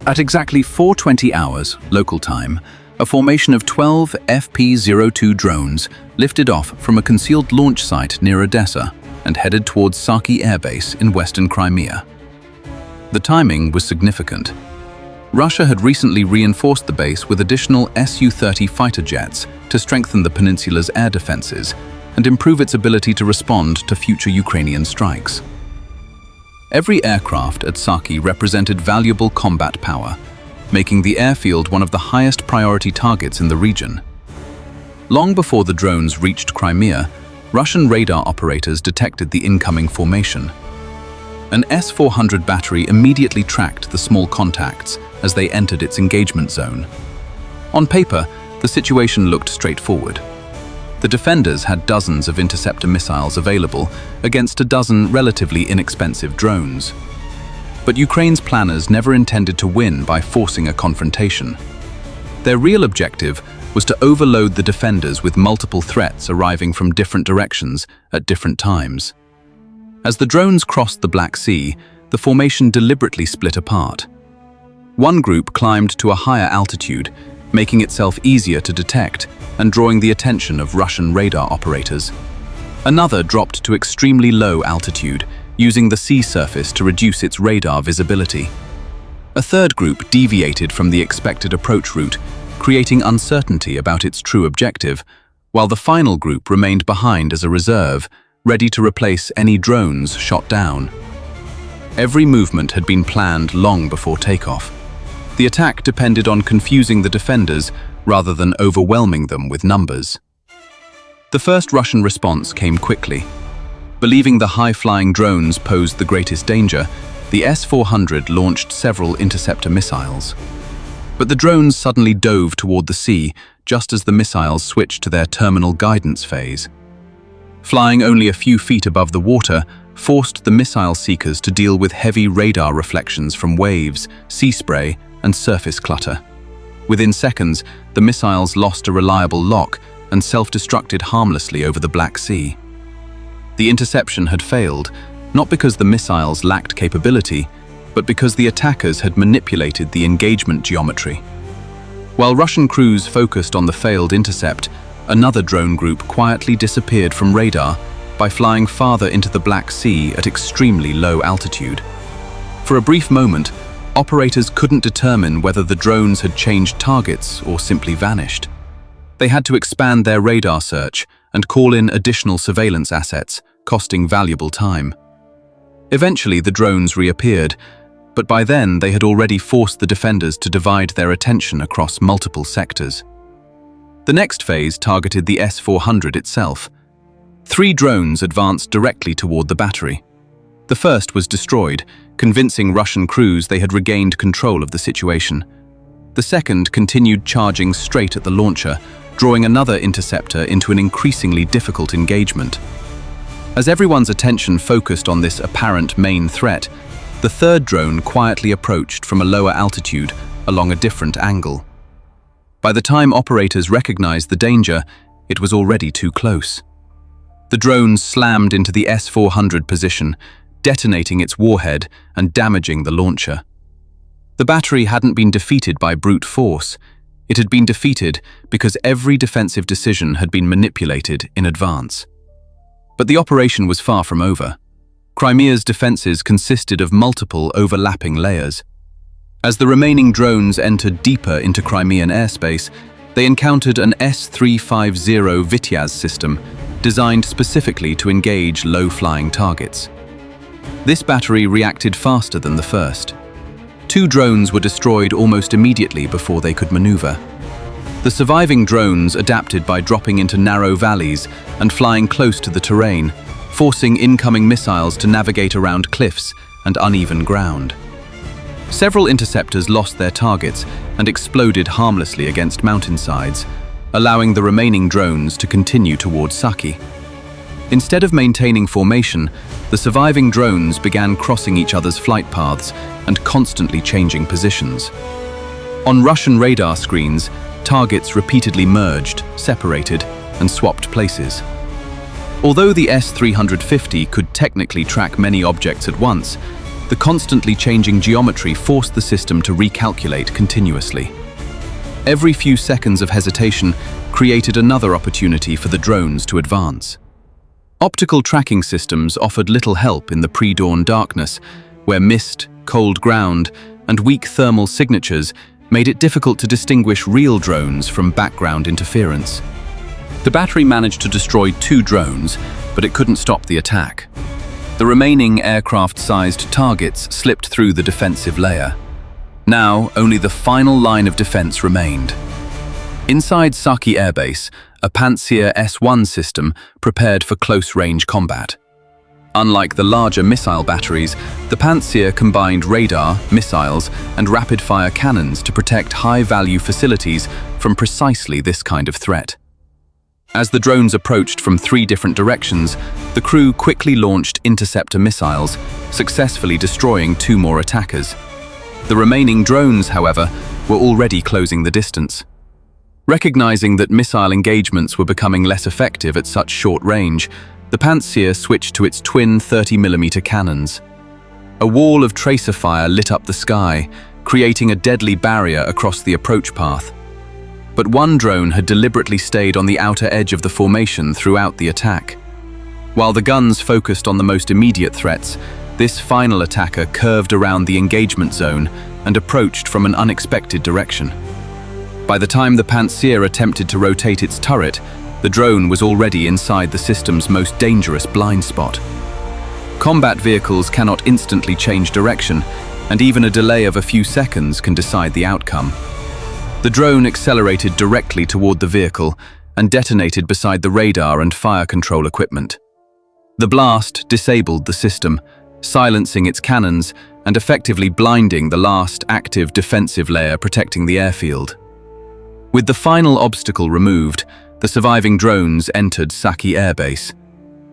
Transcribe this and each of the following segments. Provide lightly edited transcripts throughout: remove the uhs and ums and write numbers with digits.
At exactly 4:20 hours, local time, a formation of 12 FP-02 drones lifted off from a concealed launch site near Odessa and headed towards Saki Air Base in western Crimea. The timing was significant. Russia had recently reinforced the base with additional Su-30 fighter jets to strengthen the peninsula's air defenses and improve its ability to respond to future Ukrainian strikes. Every aircraft at Saki represented valuable combat power, making the airfield one of the highest priority targets in the region. Long before the drones reached Crimea, Russian radar operators detected the incoming formation. An S-400 battery immediately tracked the small contacts as they entered its engagement zone. On paper, the situation looked straightforward. The defenders had dozens of interceptor missiles available against a dozen relatively inexpensive drones. But Ukraine's planners never intended to win by forcing a confrontation. Their real objective was to overload the defenders with multiple threats arriving from different directions at different times. As the drones crossed the Black Sea, the formation deliberately split apart. One group climbed to a higher altitude, making itself easier to detect and drawing the attention of Russian radar operators. Another dropped to extremely low altitude, using the sea surface to reduce its radar visibility. A third group deviated from the expected approach route, creating uncertainty about its true objective, while the final group remained behind as a reserve, ready to replace any drones shot down. Every movement had been planned long before takeoff. The attack depended on confusing the defenders rather than overwhelming them with numbers. The first Russian response came quickly. Believing the high-flying drones posed the greatest danger, the S-400 launched several interceptor missiles. But the drones suddenly dove toward the sea just as the missiles switched to their terminal guidance phase. Flying only a few feet above the water forced the missile seekers to deal with heavy radar reflections from waves, sea spray, and surface clutter. Within seconds, the missiles lost a reliable lock and self-destructed harmlessly over the Black Sea. The interception had failed, not because the missiles lacked capability, but because the attackers had manipulated the engagement geometry. While Russian crews focused on the failed intercept, another drone group quietly disappeared from radar by flying farther into the Black Sea at extremely low altitude. For a brief moment, operators couldn't determine whether the drones had changed targets or simply vanished. They had to expand their radar search and call in additional surveillance assets, costing valuable time. Eventually, the drones reappeared, but by then they had already forced the defenders to divide their attention across multiple sectors. The next phase targeted the S-400 itself. 3 drones advanced directly toward the battery. The first was destroyed, convincing Russian crews they had regained control of the situation. The second continued charging straight at the launcher, drawing another interceptor into an increasingly difficult engagement. As everyone's attention focused on this apparent main threat, the third drone quietly approached from a lower altitude along a different angle. By the time operators recognized the danger, it was already too close. The drones slammed into the S-400 position, detonating its warhead and damaging the launcher. The battery hadn't been defeated by brute force. It had been defeated because every defensive decision had been manipulated in advance. But the operation was far from over. Crimea's defenses consisted of multiple overlapping layers. As the remaining drones entered deeper into Crimean airspace, they encountered an S-350 Vityaz system designed specifically to engage low-flying targets. This battery reacted faster than the first. 2 drones were destroyed almost immediately before they could maneuver. The surviving drones adapted by dropping into narrow valleys and flying close to the terrain, forcing incoming missiles to navigate around cliffs and uneven ground. Several interceptors lost their targets and exploded harmlessly against mountainsides, allowing the remaining drones to continue towards Saki. Instead of maintaining formation, the surviving drones began crossing each other's flight paths and constantly changing positions. On Russian radar screens, targets repeatedly merged, separated, and swapped places. Although the S-350 could technically track many objects at once, The constantly changing geometry forced the system to recalculate continuously. Every few seconds of hesitation created another opportunity for the drones to advance. Optical tracking systems offered little help in the pre-dawn darkness, where mist, cold ground, and weak thermal signatures made it difficult to distinguish real drones from background interference. The battery managed to destroy 2 drones, but it couldn't stop the attack. The remaining aircraft-sized targets slipped through the defensive layer. Now, only the final line of defense remained. Inside Saki Air Base, a Pantsir S-100 system prepared for close-range combat. Unlike the larger missile batteries, the Pantsir combined radar, missiles, and rapid-fire cannons to protect high-value facilities from precisely this kind of threat. As the drones approached from 3 different directions, the crew quickly launched interceptor missiles, successfully destroying 2 more attackers. The remaining drones, however, were already closing the distance. Recognizing that missile engagements were becoming less effective at such short range, the Pantsir switched to its twin 30mm cannons. A wall of tracer fire lit up the sky, creating a deadly barrier across the approach path. But one drone had deliberately stayed on the outer edge of the formation throughout the attack. While the guns focused on the most immediate threats, this final attacker curved around the engagement zone and approached from an unexpected direction. By the time the Pantsir attempted to rotate its turret, the drone was already inside the system's most dangerous blind spot. Combat vehicles cannot instantly change direction, and even a delay of a few seconds can decide the outcome. The drone accelerated directly toward the vehicle and detonated beside the radar and fire control equipment. The blast disabled the system, silencing its cannons and effectively blinding the last active defensive layer protecting the airfield. With the final obstacle removed, the surviving drones entered Saki Air Base.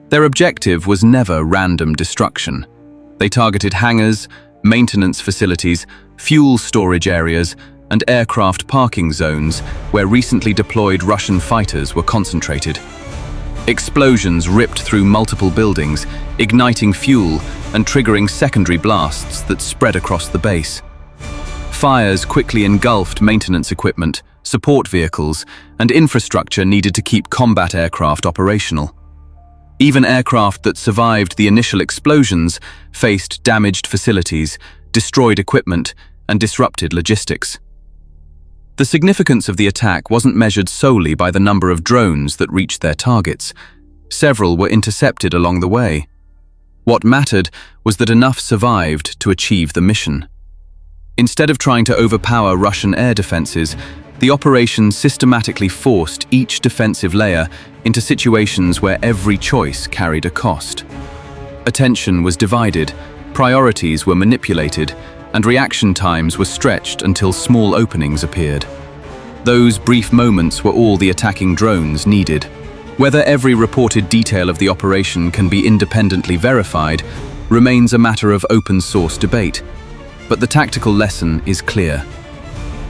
Their objective was never random destruction. They targeted hangars, maintenance facilities, fuel storage areas, and aircraft parking zones where recently deployed Russian fighters were concentrated. Explosions ripped through multiple buildings, igniting fuel and triggering secondary blasts that spread across the base. Fires quickly engulfed maintenance equipment, support vehicles, and infrastructure needed to keep combat aircraft operational. Even aircraft that survived the initial explosions faced damaged facilities, destroyed equipment, and disrupted logistics. The significance of the attack wasn't measured solely by the number of drones that reached their targets. Several were intercepted along the way. What mattered was that enough survived to achieve the mission. Instead of trying to overpower Russian air defenses, the operation systematically forced each defensive layer into situations where every choice carried a cost. Attention was divided, priorities were manipulated, and reaction times were stretched until small openings appeared. Those brief moments were all the attacking drones needed. Whether every reported detail of the operation can be independently verified remains a matter of open-source debate, but the tactical lesson is clear.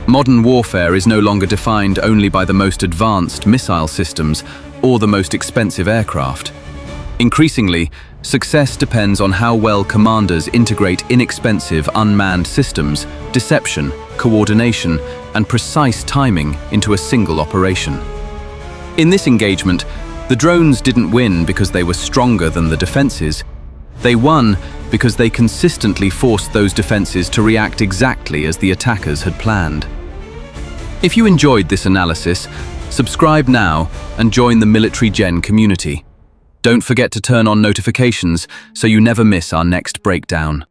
Modern warfare is no longer defined only by the most advanced missile systems or the most expensive aircraft. Increasingly, success depends on how well commanders integrate inexpensive unmanned systems, deception, coordination, and precise timing into a single operation. In this engagement, the drones didn't win because they were stronger than the defenses. They won because they consistently forced those defenses to react exactly as the attackers had planned. If you enjoyed this analysis, subscribe now and join the Military Gen community. Don't forget to turn on notifications so you never miss our next breakdown.